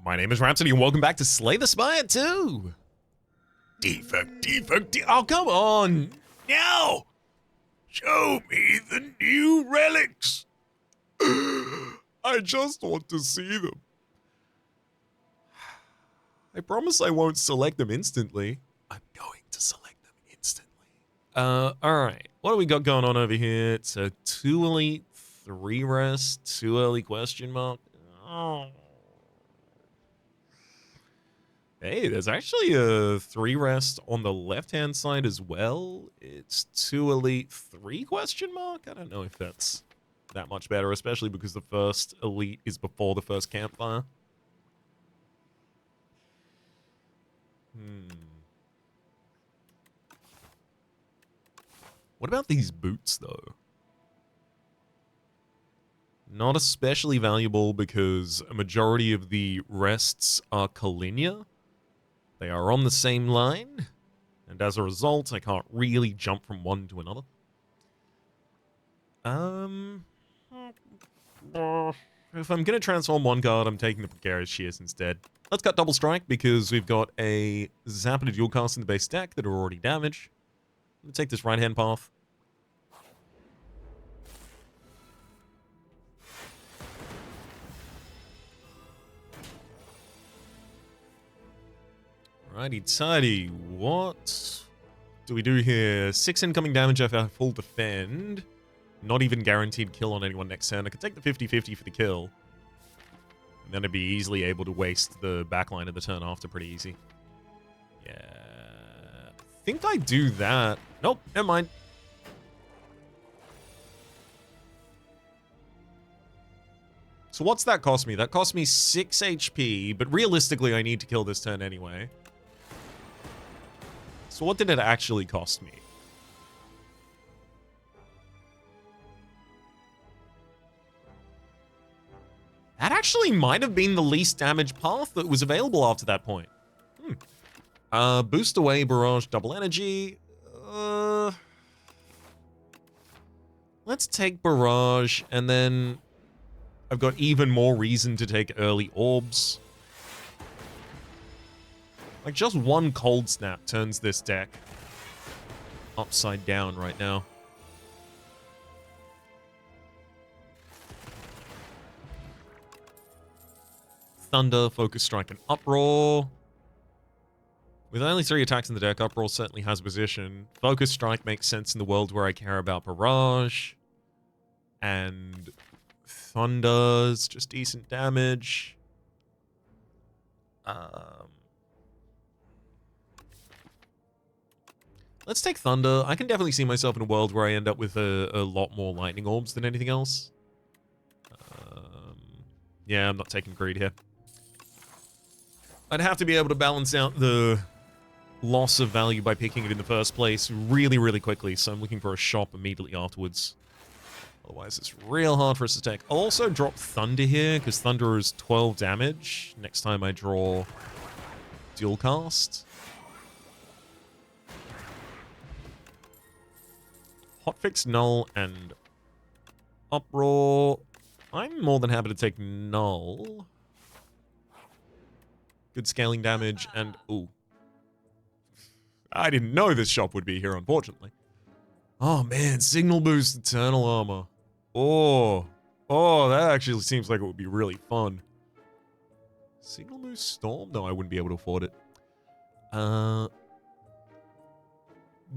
My name is Rhapsody, and welcome back to Slay the Spire 2! Defect. Oh, come on! Now! Show me the new relics! I just want to see them. I promise I won't select them instantly. I'm going to select them instantly. Alright. What do we got going on over here? It's a 2 elite, 3 rest, 2 early question mark. Oh. Hey, there's actually a 3 rest on the left-hand side as well. It's 2 elite, 3 question mark? I don't know if that's that much better, especially because the first elite is before the first campfire. What about these boots, though? Not especially valuable because a majority of the rests are collinear. They are on the same line, and as a result, I can't really jump from one to another. If I'm going to transform one card, I'm taking the Precarious Shears instead. Let's cut Double Strike because we've got a Zap and a Dual Cast in the base deck that are already damaged. I'm going to take this right-hand path. Righty-tighty, what do we do here? 6 incoming damage if I full defend. Not even guaranteed kill on anyone next turn. I could take the 50-50 for the kill. And then I'd be easily able to waste the backline of the turn after pretty easy. Yeah. I think I do that. Nope, never mind. So what's that cost me? That cost me 6 HP, but realistically I need to kill this turn anyway. So what did it actually cost me? That actually might have been the least damage path that was available after that point. Boost away, Barrage, double energy. Let's take Barrage, and then I've got even more reason to take early orbs. Like, just one Cold Snap turns this deck upside down right now. Thunder, Focus Strike, and Uproar. With only 3 attacks in the deck, Uproar certainly has position. Focus Strike makes sense in the world where I care about Barrage. And Thunder's just decent damage. Let's take Thunder. I can definitely see myself in a world where I end up with a lot more Lightning Orbs than anything else. Yeah, I'm not taking Greed here. I'd have to be able to balance out the loss of value by picking it in the first place really, really quickly, so I'm looking for a shop immediately afterwards. Otherwise, it's real hard for us to take. I'll also drop Thunder here, because Thunder is 12 damage next time I draw Dual Cast. Hotfix, Null, and Uproar. I'm more than happy to take Null. Good scaling damage, and ooh. I didn't know this shop would be here, unfortunately. Oh man, Signal Boost, Eternal Armor. Oh, that actually seems like it would be really fun. Signal Boost Storm? No, I wouldn't be able to afford it.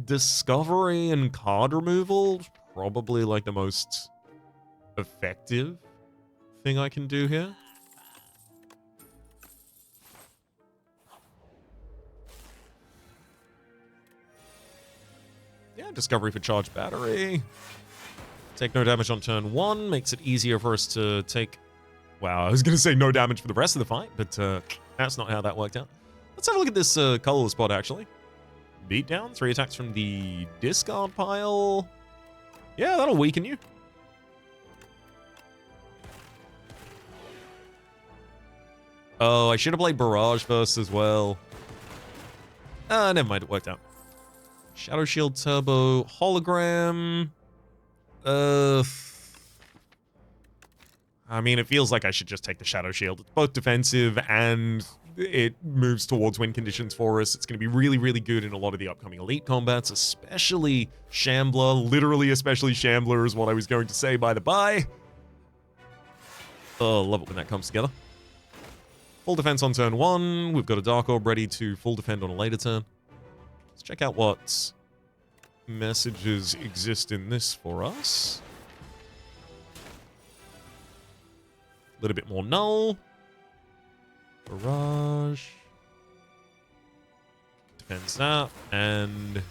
Discovery and card removal, probably like the most effective thing I can do here. Yeah, Discovery for Charged Battery. Take no damage on turn 1, makes it easier for us to take... Wow, I was going to say no damage for the rest of the fight, but that's not how that worked out. Let's have a look at this colorless spot, actually. Beatdown, 3 attacks from the discard pile. Yeah, that'll weaken you. Oh, I should have played Barrage first as well. Never mind, it worked out. Shadow Shield Turbo, Hologram. I mean, it feels like I should just take the Shadow Shield. It's both defensive and it moves towards win conditions for us. It's going to be really, really good in a lot of the upcoming elite combats, especially Shambler. Literally, especially Shambler is what I was going to say by the by. Oh, love it when that comes together. Full defense on turn 1. We've got a Dark Orb ready to full defend on a later turn. Let's check out what messages exist in this for us. A little bit more null. Barrage. Defends that. And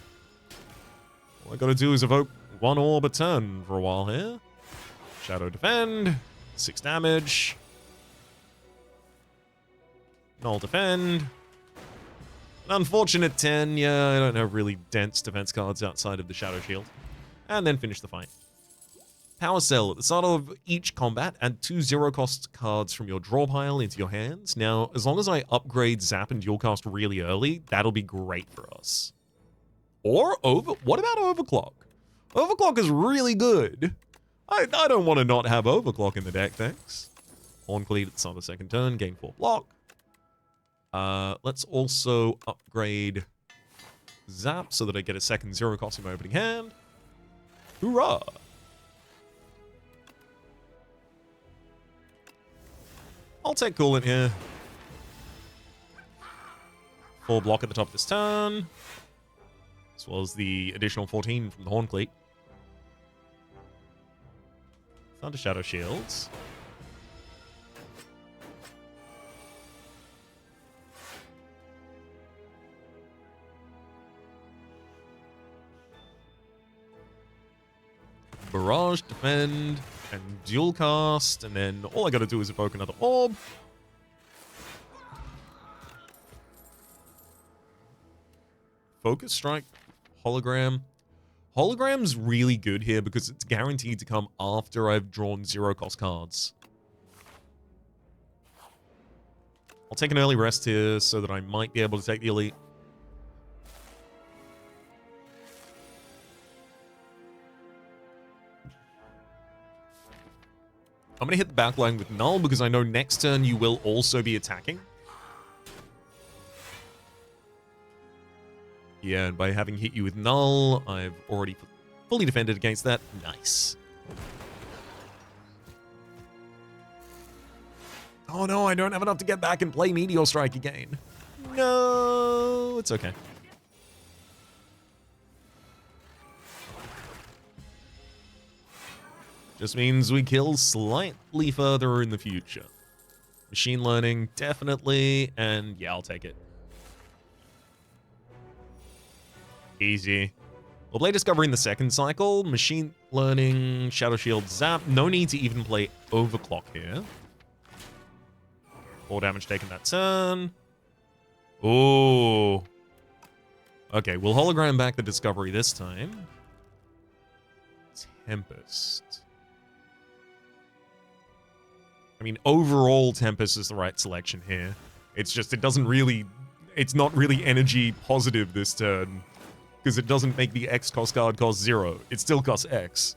all I gotta do is evoke 1 orb a turn for a while here. Shadow defend. 6 damage. Null defend. An unfortunate 10. Yeah, I don't have really dense defense cards outside of the Shadow Shield. And then finish the fight. Power Cell. At the start of each combat, add 2 zero-cost cards from your draw pile into your hands. Now, as long as I upgrade Zap and Dual Cast really early, that'll be great for us. Or what about Overclock? Overclock is really good. I don't want to not have Overclock in the deck, thanks. Horncleat at the start of the second turn, gain 4 block. Let's also upgrade Zap so that I get a second zero-cost in my opening hand. Hoorah! I'll take Coolant here. 4 block at the top of this turn. As well as the additional 14 from the Horncleat. Thunder Shadow Shields. Barrage, defend, and dual cast, and then all I gotta do is evoke another orb. Focus Strike, Hologram. Hologram's really good here because it's guaranteed to come after I've drawn zero-cost cards. I'll take an early rest here so that I might be able to take the elite. I'm going to hit the backline with Null because I know next turn you will also be attacking. Yeah, and by having hit you with Null, I've already fully defended against that. Nice. Oh no, I don't have enough to get back and play Meteor Strike again. No, it's okay. Just means we kill slightly further in the future. Machine learning, definitely, and yeah, I'll take it. Easy. We'll play Discovery in the second cycle. Machine learning, Shadow Shield, Zap. No need to even play Overclock here. 4 damage taken that turn. Oh. Okay, we'll hologram back the Discovery this time. Tempest. I mean, overall, Tempest is the right selection here. It's just, it doesn't really... It's not really energy positive this turn. Because it doesn't make the X cost card cost 0. It still costs X.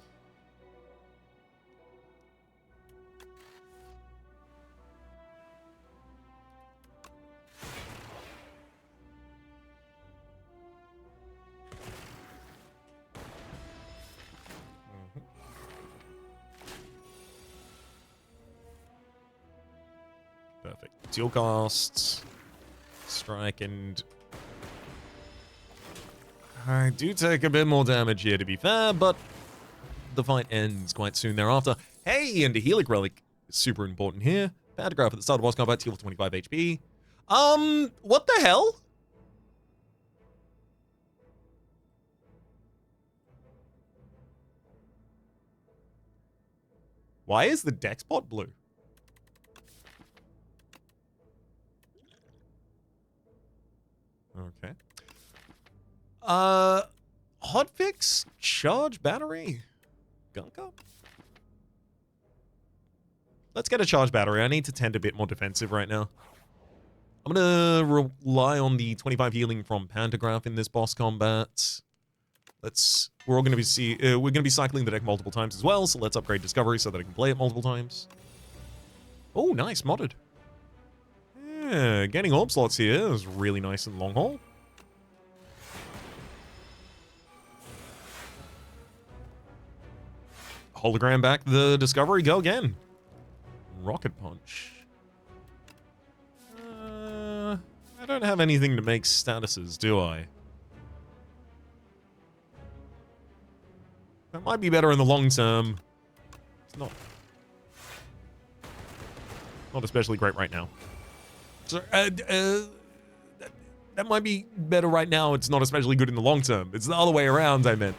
Perfect. Dual casts. Strike and... I do take a bit more damage here, to be fair, but the fight ends quite soon thereafter. Hey, and a Helic Relic is super important here. Pantograph at the start of boss combat, heal for 25 HP. What the hell? Why is the deck spot blue? Okay. Hotfix, charge battery, gunk up. Let's get a charge battery. I need to tend a bit more defensive right now. I'm gonna rely on the 25 healing from Pantograph in this boss combat. We're all gonna be cycling the deck multiple times as well. So let's upgrade Discovery so that I can play it multiple times. Oh, nice, modded. Yeah, getting orb slots here is really nice in long haul. Hologram back the Discovery, go again. Rocket Punch. I don't have anything to make statuses, do I? That might be better in the long term. It's not especially great right now. So, that might be better right now. It's not especially good in the long term. It's the other way around, I meant.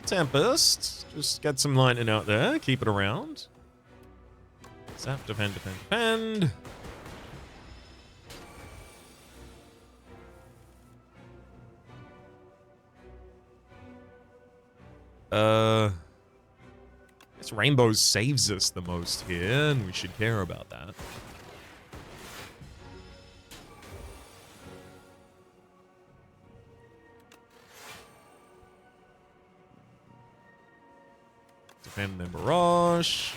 Tempest. Just get some lightning out there. Keep it around. Zap, defend, defend, defend. This rainbow saves us the most here, and we should care about that. Defend then barrage.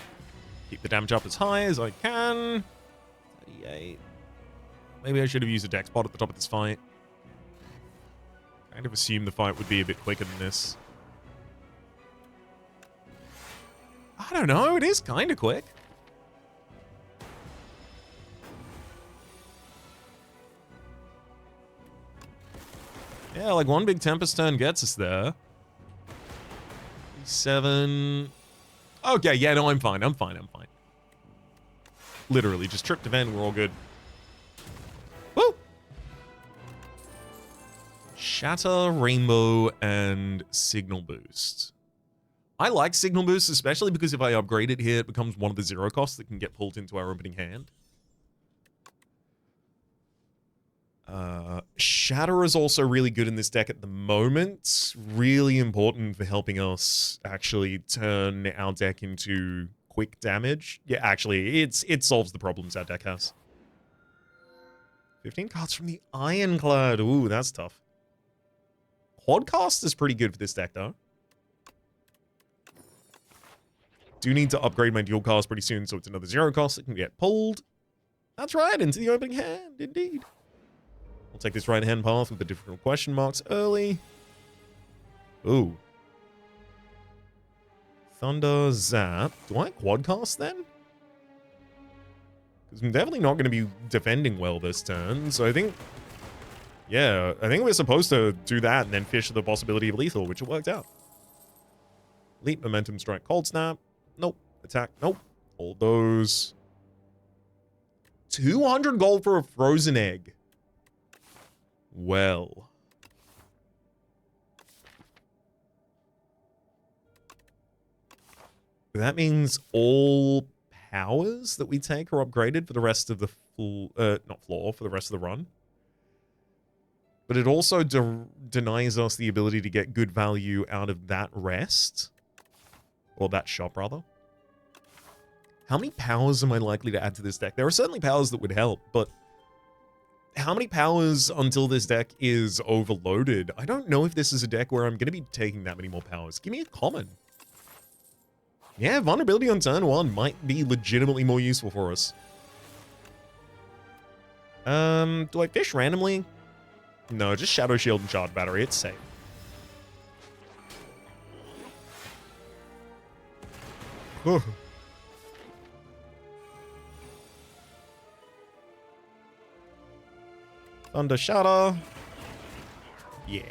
Keep the damage up as high as I can. 38. Maybe I should have used a dex pod at the top of this fight. Kind of assumed the fight would be a bit quicker than this. I don't know, it is kind of quick. Yeah, like one big Tempest turn gets us there. 7. Okay, yeah, no, I'm fine. I'm fine. Literally, just trip to Ven, we're all good. Woo! Shatter, Rainbow, and Signal Boost. I like Signal Boost, especially because if I upgrade it here, it becomes one of the 0 costs that can get pulled into our opening hand. Shatter is also really good in this deck at the moment. Really important for helping us actually turn our deck into quick damage. Yeah, actually, it solves the problems our deck has. 15 cards from the Ironclad. Ooh, that's tough. Quadcast is pretty good for this deck, though. Do need to upgrade my dual cast pretty soon, so it's another 0 cost that can get pulled. That's right, into the opening hand, indeed. We'll take this right-hand path with the different question marks early. Ooh. Thunder, Zap. Do I quadcast then? Because I'm definitely not going to be defending well this turn, so I think... Yeah, I think we're supposed to do that and then fish the possibility of lethal, which it worked out. Leap, Momentum, Strike, Cold Snap. Nope. Attack, nope. All those. 200 gold for a frozen egg. Well. That means all powers that we take are upgraded for the rest of the for the rest of the run. But it also denies us the ability to get good value out of that rest. Or that shop, rather. How many powers am I likely to add to this deck? There are certainly powers that would help, but how many powers until this deck is overloaded? I don't know if this is a deck where I'm going to be taking that many more powers. Give me a common. Yeah, vulnerability on turn 1 might be legitimately more useful for us. Do I fish randomly? No, just Shadow Shield and Shard Battery. It's safe. Thunder Shatter. Yeah.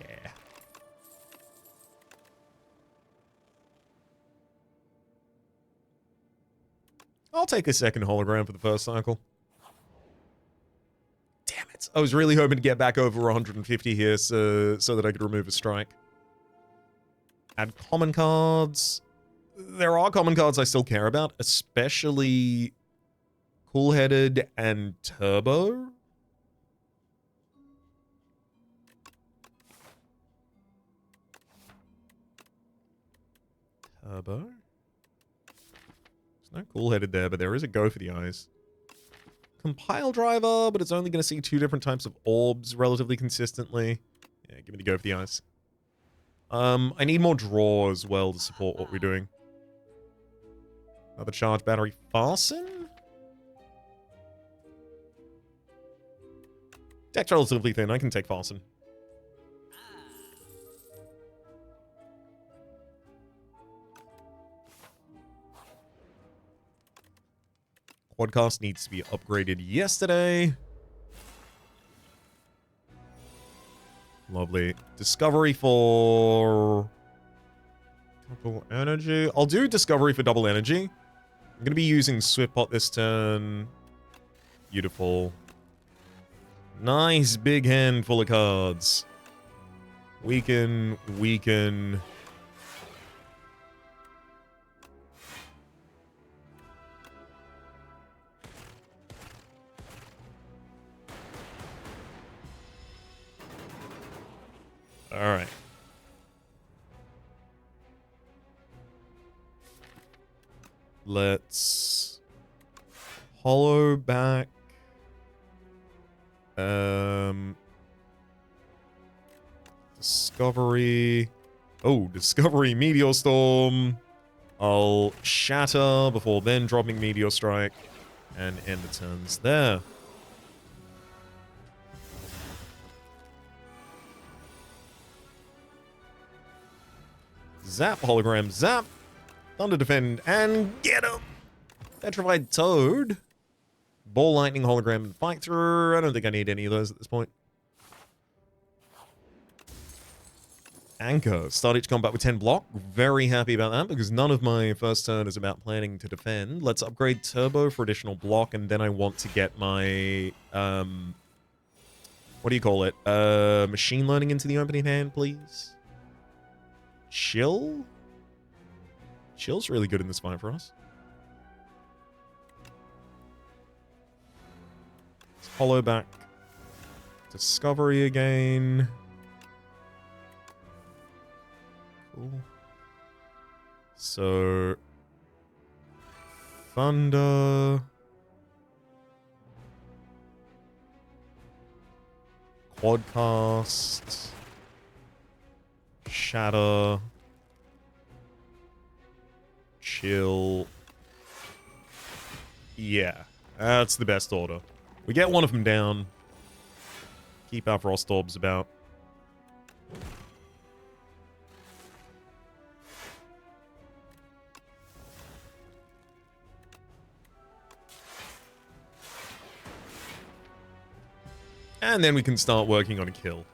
I'll take a second hologram for the first cycle. Damn it. I was really hoping to get back over 150 here so that I could remove a strike. Add common cards. There are common cards I still care about, especially Cool-Headed and Turbo. Turbo. No cool-headed there, but there is a go for the eyes. Compile driver, but it's only going to see 2 different types of orbs relatively consistently. Yeah, give me the go for the eyes. I need more draw as well to support what we're doing. Another charge battery fasten? Deck's relatively thin. I can take fasten. Quadcast needs to be upgraded yesterday. Lovely. Discovery for double energy. I'll do discovery for double energy. I'm going to be using Swiftpot this turn. Beautiful. Nice big hand full of cards. Weaken, weaken. All right. Let's hollow back. Discovery. Oh, Discovery Meteor Storm. I'll shatter before then dropping Meteor Strike and end the turns there. Zap, hologram, zap. Thunder defend, and get him! Petrified Toad. Ball lightning, hologram, and fight through. I don't think I need any of those at this point. Anchor. Start each combat with 10 block. Very happy about that, because none of my first turn is about planning to defend. Let's upgrade Turbo for additional block, and then I want to get my... what do you call it? Machine learning into the opening hand, please. Chill? Chill's really good in this fight for us. Let's hollow back. Discovery again. Cool. So... Thunder... Quadcast... Shatter... Chill. Yeah, that's the best order. We get one of them down. Keep our Frost Orbs about. And then we can start working on a kill.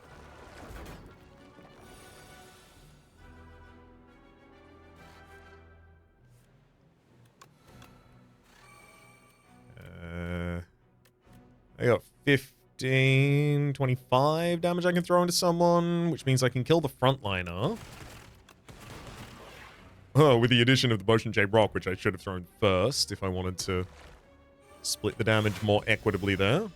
I got 15, 25 damage I can throw into someone, which means I can kill the frontliner. Oh, with the addition of the Motion J Rock, which I should have thrown first if I wanted to split the damage more equitably there.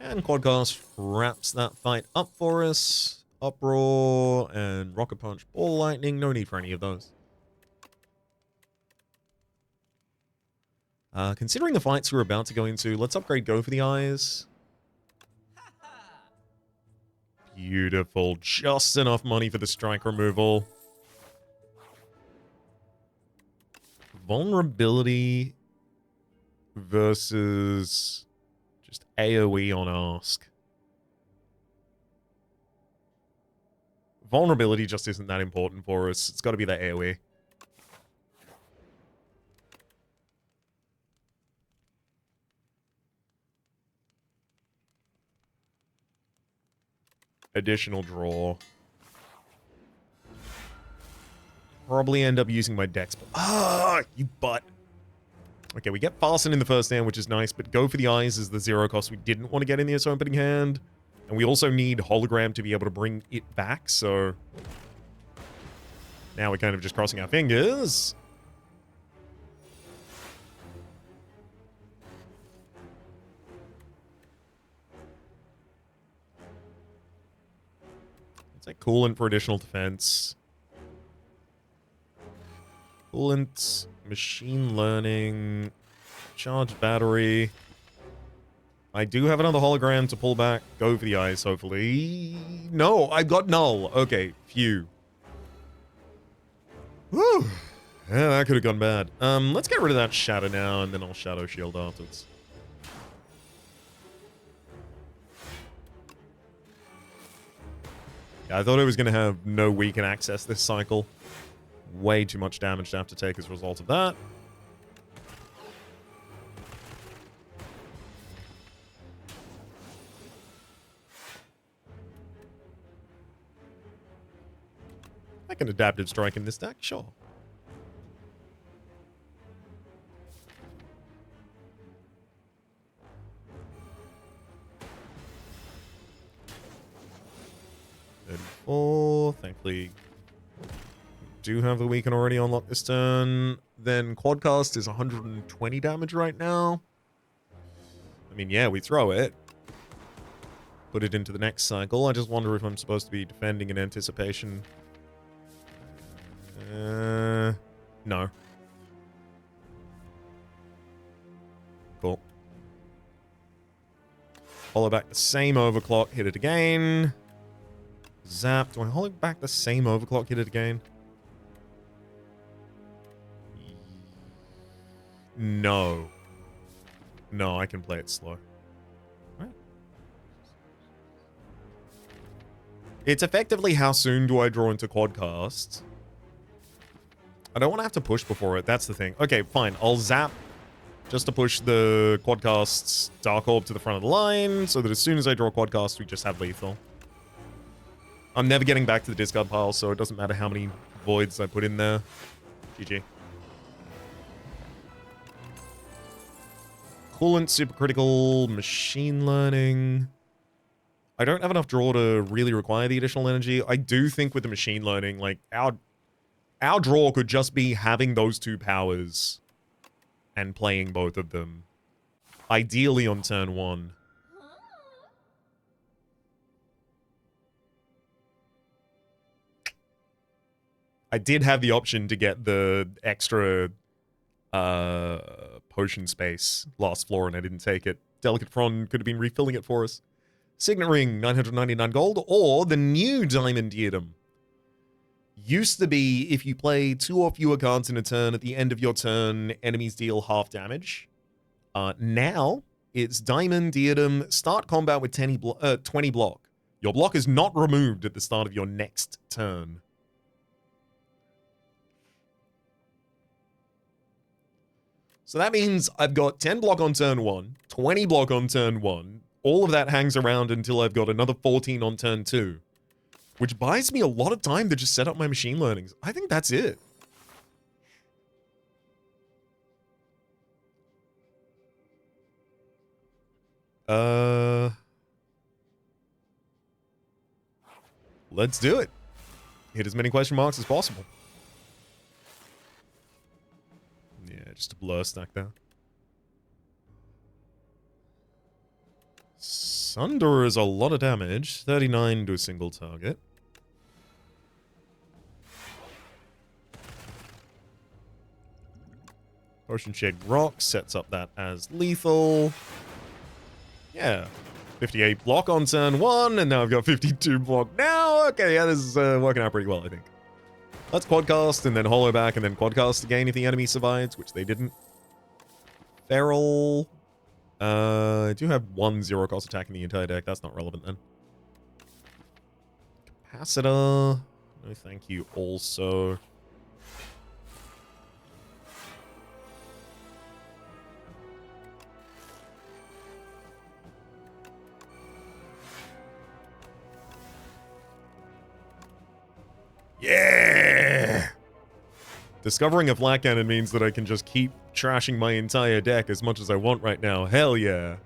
And Quadcast wraps that fight up for us. Uproar and Rocket Punch, Ball Lightning. No need for any of those. Considering the fights we're about to go into, let's upgrade Go for the Eyes. Beautiful. Just enough money for the strike removal. Vulnerability versus... just AoE on Ask. Vulnerability just isn't that important for us. It's got to be that AoE. Additional draw. Probably end up using my Dex. Ah, you butt. Okay, we get Fasten in the first hand, which is nice, but Go for the Eyes is the 0 cost we didn't want to get in this opening hand. And we also need Hologram to be able to bring it back, so... now we're kind of just crossing our fingers. Take coolant for additional defense. Coolant, machine learning, charged battery. I do have another hologram to pull back. Go for the eyes, hopefully. No, I got null. Okay, phew. Whew. Yeah, that could have gone bad. Let's get rid of that shadow now, and then I'll shadow shield afterwards. Yeah, I thought I was going to have no weaken access this cycle. Way too much damage to have to take as a result of that. I can adaptive strike in this deck, sure. Oh, thankfully, do have the weaken already unlocked this turn. Then Quadcast is 120 damage right now. I mean, yeah, we throw it. Put it into the next cycle. I just wonder if I'm supposed to be defending in anticipation. No. Cool. Hollow back the same overclock, hit it again. Zap. Do I hollow back the same overclock, hit it again? No. No, I can play it slow. Right. It's effectively how soon do I draw into Quadcast? I don't want to have to push before it. That's the thing. Okay, fine. I'll zap just to push the Quadcast's Dark Orb to the front of the line so that as soon as I draw Quadcast, we just have lethal. I'm never getting back to the discard pile, so it doesn't matter how many voids I put in there. GG. Coolant, supercritical, machine learning. I don't have enough draw to really require the additional energy. I do think with the machine learning, like, our draw could just be having those two powers and playing both of them. Ideally on turn 1. I did have the option to get the extra potion space last floor, and I didn't take it. Delicate Frond could have been refilling it for us. Signet Ring, 999 gold, or the new Diamond Diadem. Used to be, if you play 2 or fewer cards in a turn, at the end of your turn, enemies deal half damage. Now, it's Diamond Diadem, start combat with 20 block. Your block is not removed at the start of your next turn. So that means I've got 10 block on turn 1, 20 block on turn 1. All of that hangs around until I've got another 14 on turn 2. Which buys me a lot of time to just set up my machine learnings. I think that's it. Let's do it. Hit as many question marks as possible. Yeah, just a blur stack there. Sunder is a lot of damage. 39 to a single target. Potion Shade Rock sets up that as lethal. Yeah. 58 block on turn 1, and now I've got 52 block now. Okay, yeah, this is working out pretty well, I think. Let's Quadcast, and then Hollow back, and then Quadcast again if the enemy survives, which they didn't. Feral. I do have 1 0-cost attack in the entire deck. That's not relevant then. Capacitor. No thank you also. Yeah! Discovering a flat cannon means that I can just keep trashing my entire deck as much as I want right now. Hell yeah.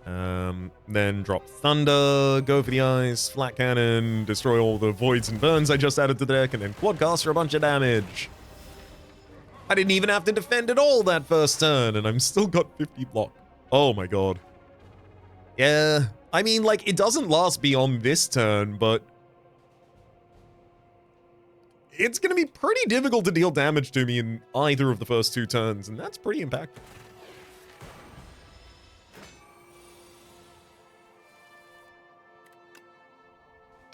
Then drop Thunder, go for the eyes, flat cannon, destroy all the voids and burns I just added to the deck, and then Quadcast for a bunch of damage. I didn't even have to defend at all that first turn, and I'm still got 50 block. Oh my god. Yeah, I mean, like, it doesn't last beyond this turn, but it's going to be pretty difficult to deal damage to me in either of the first 2 turns, and that's pretty impactful.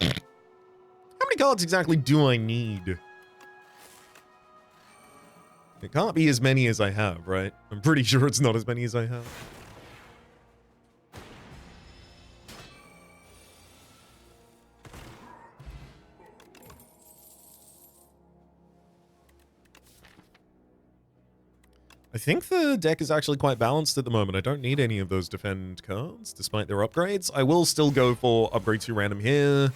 How many cards exactly do I need? It can't be as many as I have, right? I'm pretty sure it's not as many as I have. I think the deck is actually quite balanced at the moment. I don't need any of those defend cards, despite their upgrades. I will still go for upgrade 2 random here.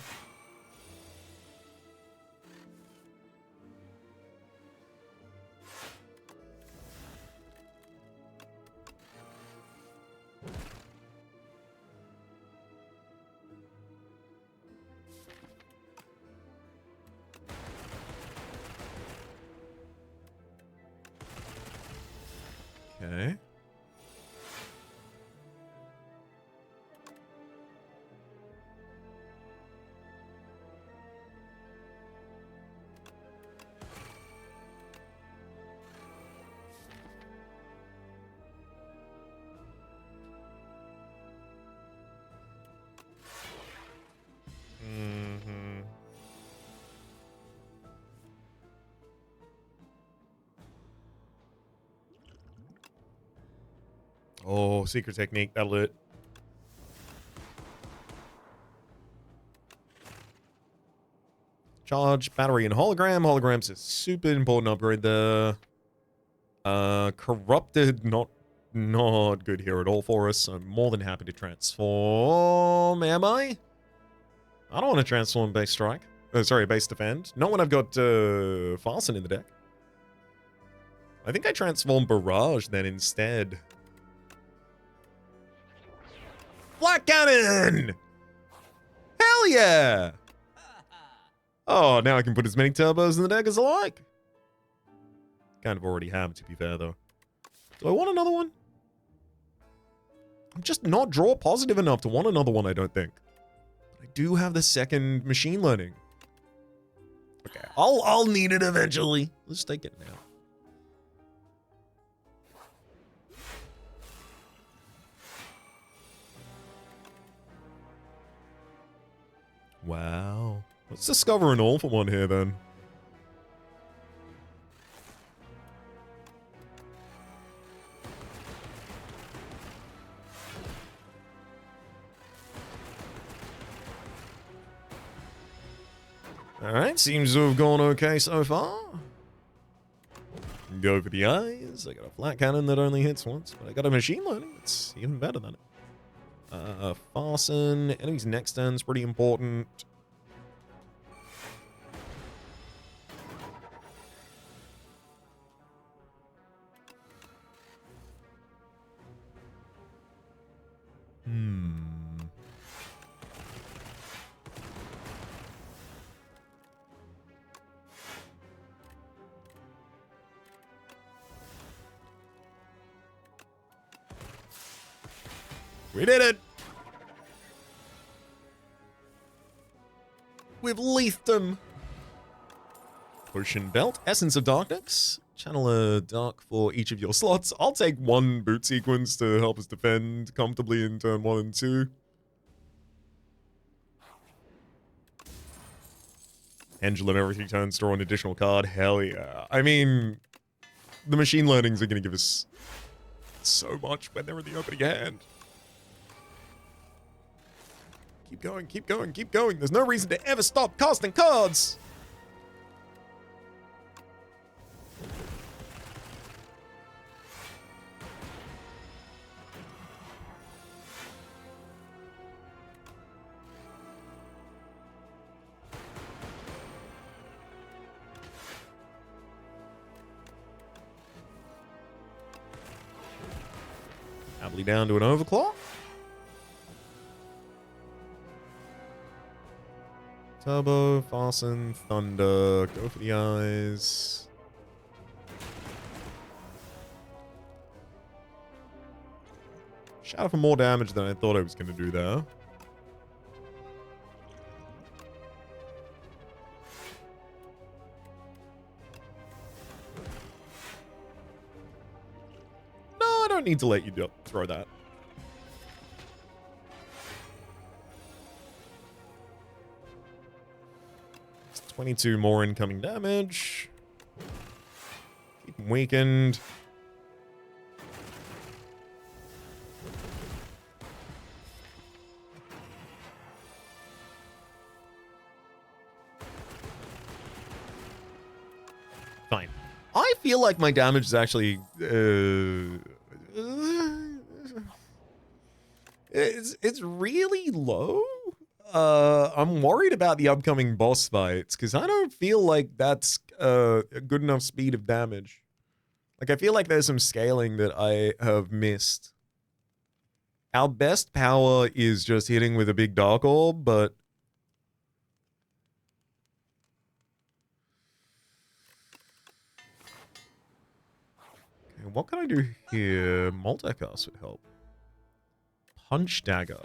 Okay. Oh, secret technique. That'll hit. Charge, battery, and hologram. Hologram's a super important upgrade there. Corrupted, not good here at all for us. I'm more than happy to transform. Am I? I don't want to transform base strike. Sorry, base defend. Not when I've got Fasten in the deck. I think I transform Barrage then instead. Black Cannon! Hell yeah! Oh, now I can put as many turbos in the deck as I like. Kind of already have, to be fair, though. Do I want another one? I'm just not draw positive enough to want another one, I don't think. I do have the second machine learning. Okay, I'll need it eventually. Let's take it now. Wow. Let's discover an all for one here, then. Alright, seems to have gone okay so far. Go for the eyes. I got a flat cannon that only hits once, but I got a machine learning. It's even better than it. Fasten. Enemy's next turn's pretty important. We did it! We've leathed them! Potion Belt, Essence of Darkness. Channel a dark for each of your slots. I'll take 1 boot sequence to help us defend comfortably in turn 1 and 2. Pendulum every 3 turns, draw an additional card. Hell yeah. I mean, the machine learnings are going to give us so much when they're in the opening hand. Keep going, keep going, keep going. There's no reason to ever stop casting cards. Happily down to an overclock. Turbo, Fasten, Thunder, go for the eyes. Shadow for more damage than I thought I was going to do there. don't need to let you throw that. It's 22 more incoming damage. Keep him weakened. Fine. I feel like my damage is actually it's really low. I'm worried about the upcoming boss fights because I don't feel like that's a good enough speed of damage. Like, I feel like there's some scaling that I have missed. Our best power is just hitting with a big dark orb, but okay, what can I do here? Multicast would help. Punch Dagger.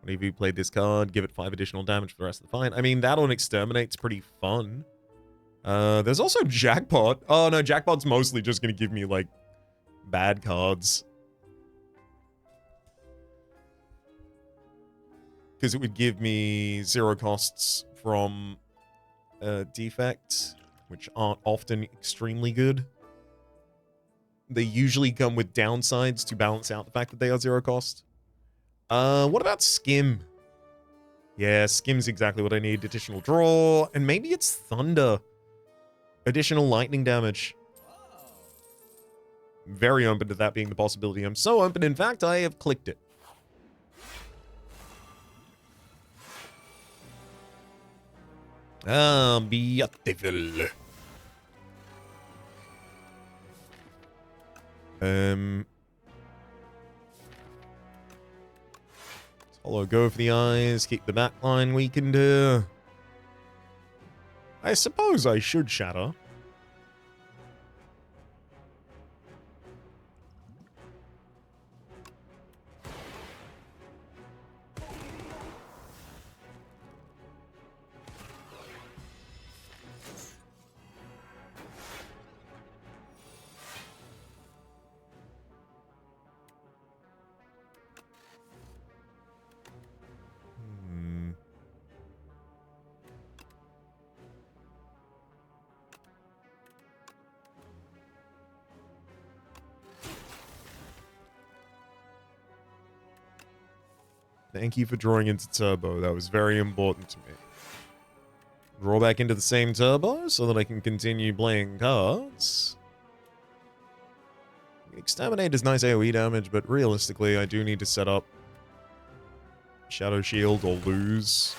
Whenever you played this card, give it 5 additional damage for the rest of the fight. I mean, that on Exterminate's pretty fun. There's also Jackpot. Oh, no, Jackpot's mostly just going to give me, like, bad cards. Because it would give me 0 costs from Defect, which aren't often extremely good. They usually come with downsides to balance out the fact that they are 0 cost. What about Skim? Yeah, Skim's exactly what I need. Additional draw, and maybe it's Thunder. Additional lightning damage. Very open to that being the possibility. I'm so open, in fact, I have clicked it. Beautiful. Solo go for the eyes, keep the back line weakened here. I suppose I should shatter. Thank you for drawing into turbo. That was very important to me. Draw back into the same turbo so that I can continue playing cards. Exterminate is nice AoE damage, but realistically, I do need to set up Shadow Shield or lose.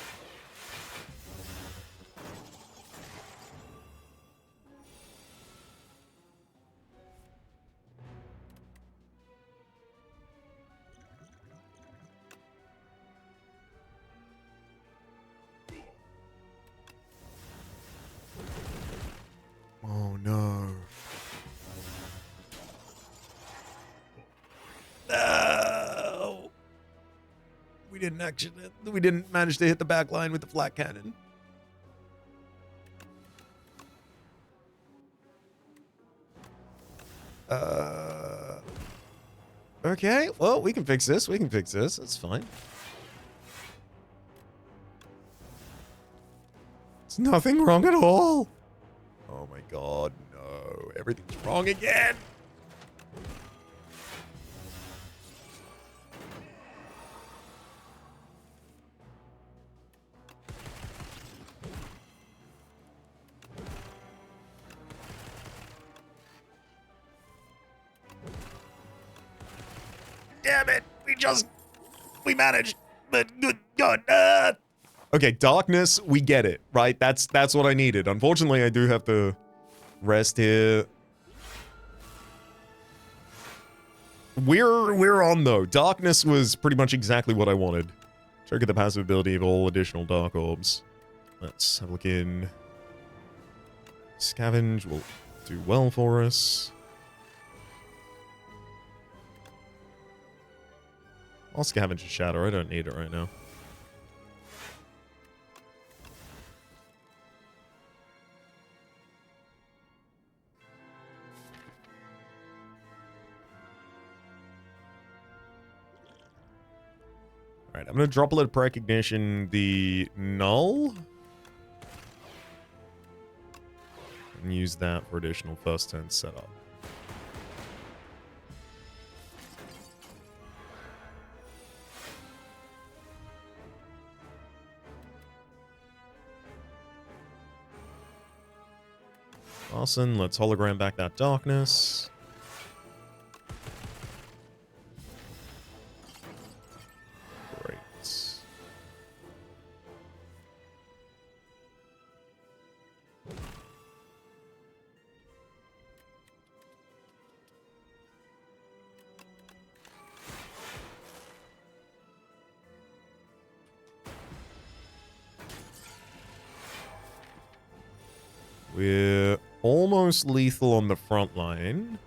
Oh no. No! We didn't manage to hit the back line with the flat cannon. Okay, well, we can fix this. We can fix this. That's fine. There's nothing wrong at all. Oh my god, no. Everything's wrong again. Damn it. We managed. But good god. Okay, darkness, we get it, right? That's what I needed. Unfortunately, I do have to rest here. We're on, though. Darkness was pretty much exactly what I wanted. Trigger the passive ability of all additional dark orbs. Let's have a look in. Scavenge will do well for us. I'll scavenge a shatter. I don't need it right now. Alright, I'm going to drop a little recognition the null. And use that for additional first turn setup. Awesome, let's hologram back that darkness. Great. We're almost lethal on the front line.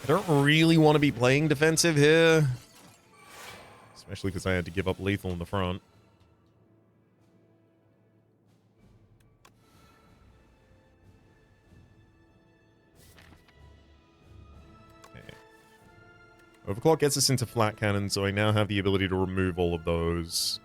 I don't really want to be playing defensive here. Especially because I had to give up lethal in the front. Overclock gets us into flat cannon, so I now have the ability to remove all of those.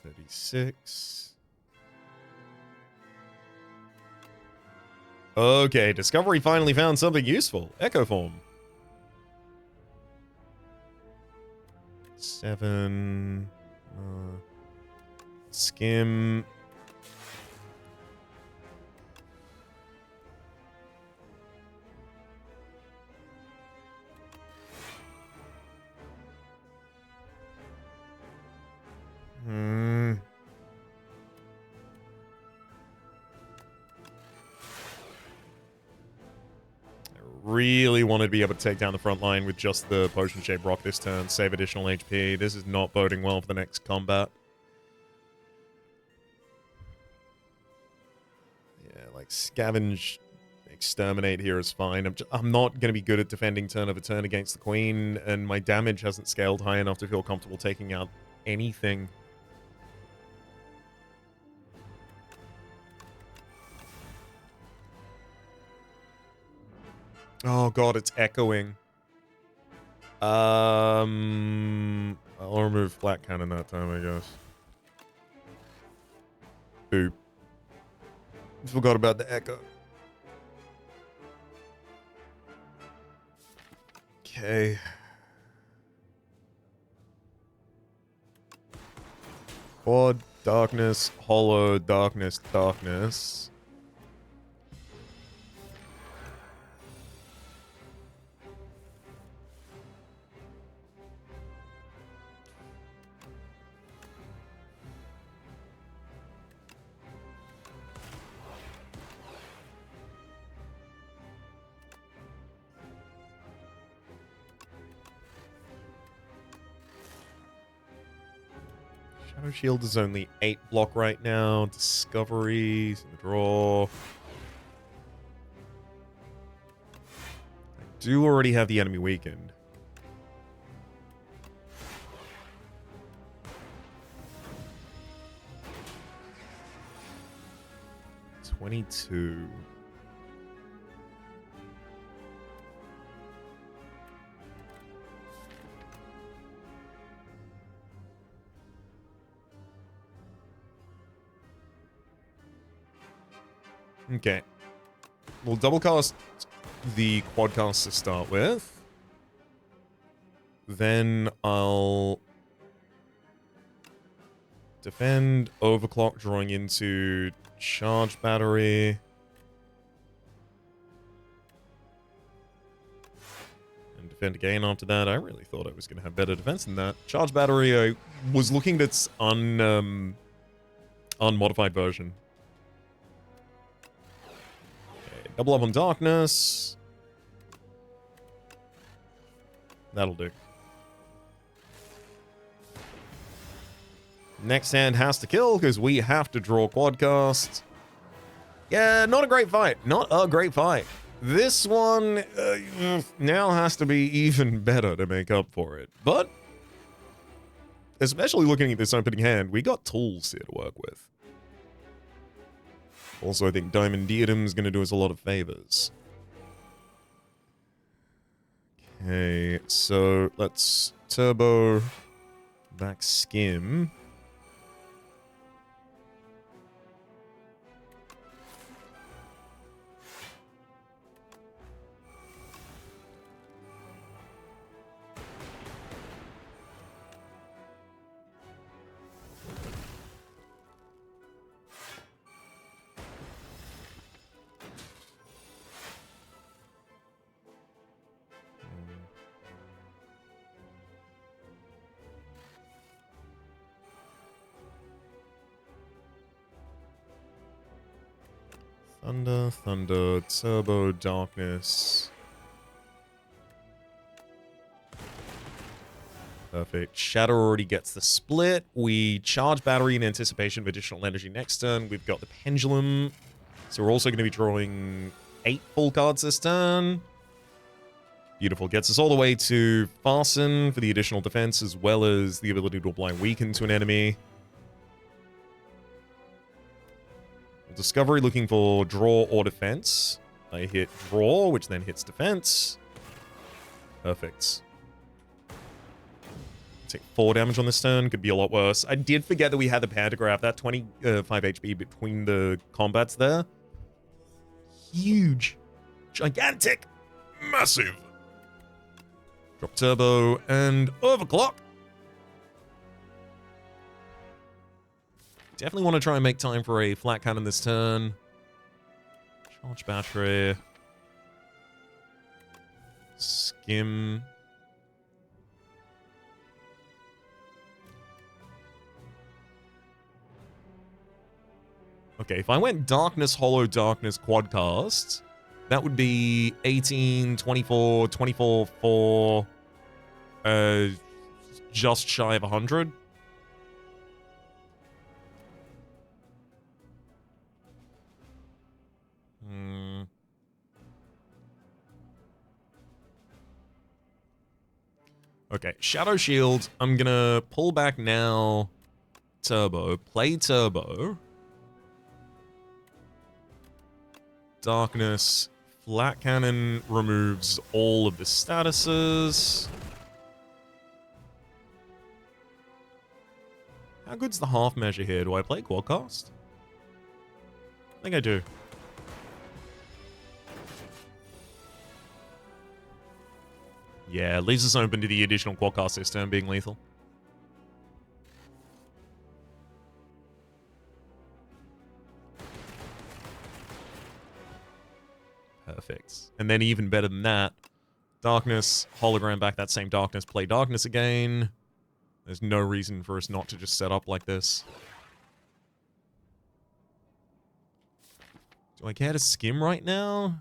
$36. Okay, Discovery finally found something useful. Echo Form. 7. Skim. Really wanted to be able to take down the front line with just the potion-shaped rock this turn, save additional HP. This is not boding well for the next combat. Yeah, like scavenge, exterminate here is fine. I'm not going to be good at defending turn over turn against the queen, and my damage hasn't scaled high enough to feel comfortable taking out anything. Oh god, it's echoing. I'll remove flat cannon that time, I guess. Boop. Forgot about the echo. Okay. Quad, darkness, hollow, darkness, darkness. Shadow Shield is only 8 block right now. Discovery, draw. I do already have the enemy weakened. $22. Okay. We'll double cast the quadcast to start with. Then I'll defend, overclock, drawing into charge battery. And defend again after that. I really thought I was going to have better defense than that. Charge battery, I was looking at its unmodified version. Double up on darkness. That'll do. Next hand has to kill because we have to draw quadcast. Yeah, not a great fight. Not a great fight. This one now has to be even better to make up for it. But, especially looking at this opening hand, we got tools here to work with. Also, I think Diamond Diadem is going to do us a lot of favors. Okay, so let's turbo back skim. Thunder, Thunder, Turbo, Darkness. Perfect. Shadow already gets the split. We charge Battery in anticipation of additional energy next turn. We've got the Pendulum. So we're also going to be drawing 8 full cards this turn. Beautiful. Gets us all the way to Fasten for the additional defense, as well as the ability to apply Weaken to an enemy. Discovery looking for draw or defense. I hit draw, which then hits defense. Perfect. Take 4 damage on this turn. Could be a lot worse. I did forget that we had the Pantograph. That 25 HP between the combats there. Huge. Gigantic. Massive. Drop turbo and overclock. Definitely want to try and make time for a flat cannon this turn. Charge battery. Skim. Okay, if I went Darkness, Hollow, Darkness, Quadcast, that would be 18, 24, 24, 4, just shy of 100. Okay, Shadow Shield. I'm gonna pull back now. Turbo. Play Turbo. Darkness. Flat Cannon removes all of the statuses. How good's the half measure here? Do I play Quadcast? I think I do. Yeah, leaves us open to the additional Quadcast this turn being lethal. Perfect. And then even better than that, Darkness, Hologram back that same Darkness, play Darkness again. There's no reason for us not to just set up like this. Do I care to skim right now?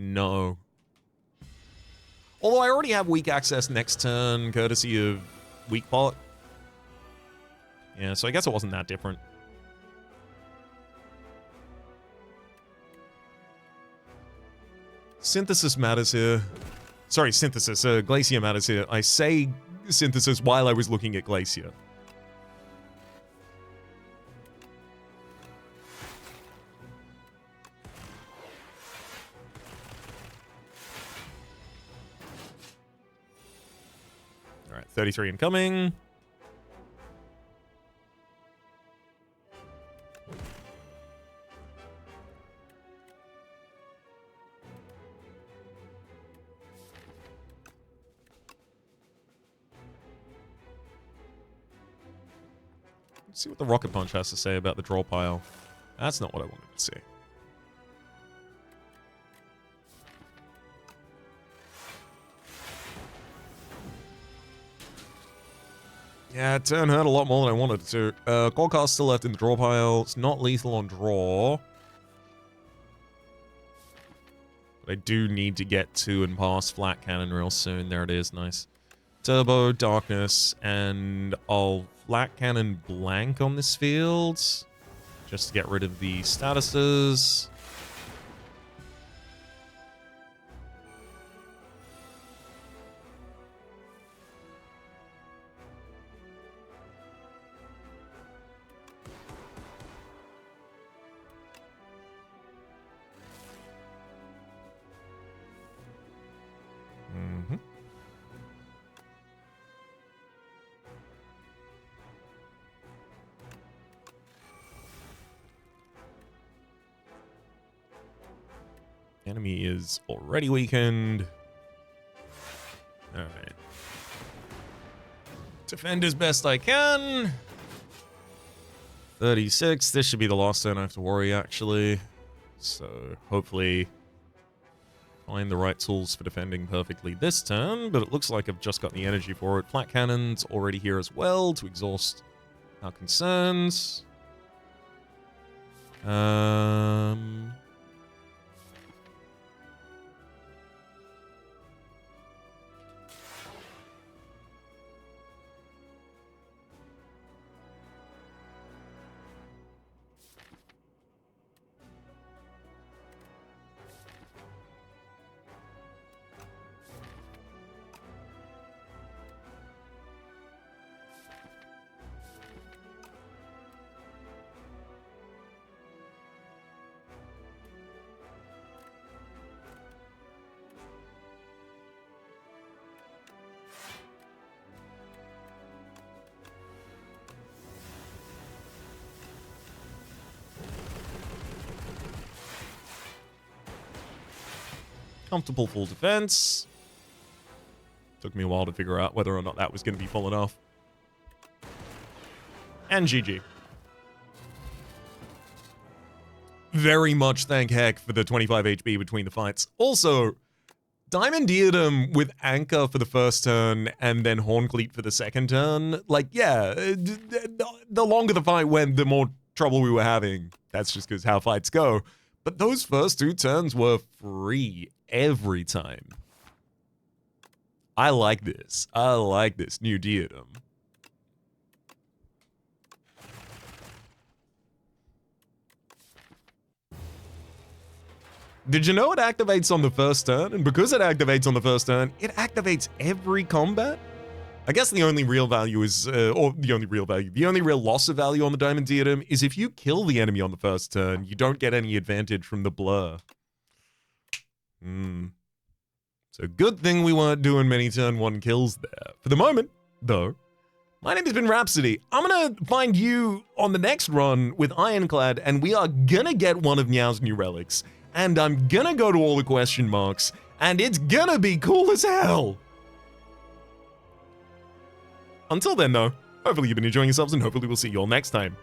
No. Although I already have weak access next turn, courtesy of weak pot. Yeah, so I guess it wasn't that different. Synthesis matters here. Sorry, Synthesis. Glacier matters here. I say Synthesis while I was looking at Glacier. Alright, 33 incoming. Let's see what the Rocket Punch has to say about the draw pile. That's not what I wanted to see. Yeah, turn hurt a lot more than I wanted it to. Goldcast still left in the draw pile. It's not lethal on draw. But I do need to get to and past Flat Cannon real soon. There it is, nice. Turbo, Darkness, and I'll Flat Cannon blank on this field. Just to get rid of the statuses. Enemy is already weakened. Alright. Defend as best I can. 36. This should be the last turn I have to worry, actually. So, hopefully, find the right tools for defending perfectly this turn. But it looks like I've just got the energy for it. Flat Cannon's already here as well to exhaust our concerns. Comfortable full defense. Took me a while to figure out whether or not that was going to be full enough. And GG. Very much thank heck for the 25 HP between the fights. Also, Diamond Diadem with Anchor for the first turn and then Horncleat for the second turn. Like, yeah, the longer the fight went, the more trouble we were having. That's just because how fights go. But those first two turns were free every time. I like this. I like this new Diadem. Did you know it activates on the first turn? And because it activates on the first turn, it activates every combat? I guess the only real value is, the only real loss of value on the Diamond Diadem is if you kill the enemy on the first turn, you don't get any advantage from the blur. So good thing we weren't doing many turn 1 kills there. For the moment, though, my name has been Rhapsody. I'm gonna find you on the next run with Ironclad, and we are gonna get one of Meow's new relics. And I'm gonna go to all the question marks, and it's gonna be cool as hell! Until then, though, hopefully you've been enjoying yourselves, and hopefully we'll see you all next time.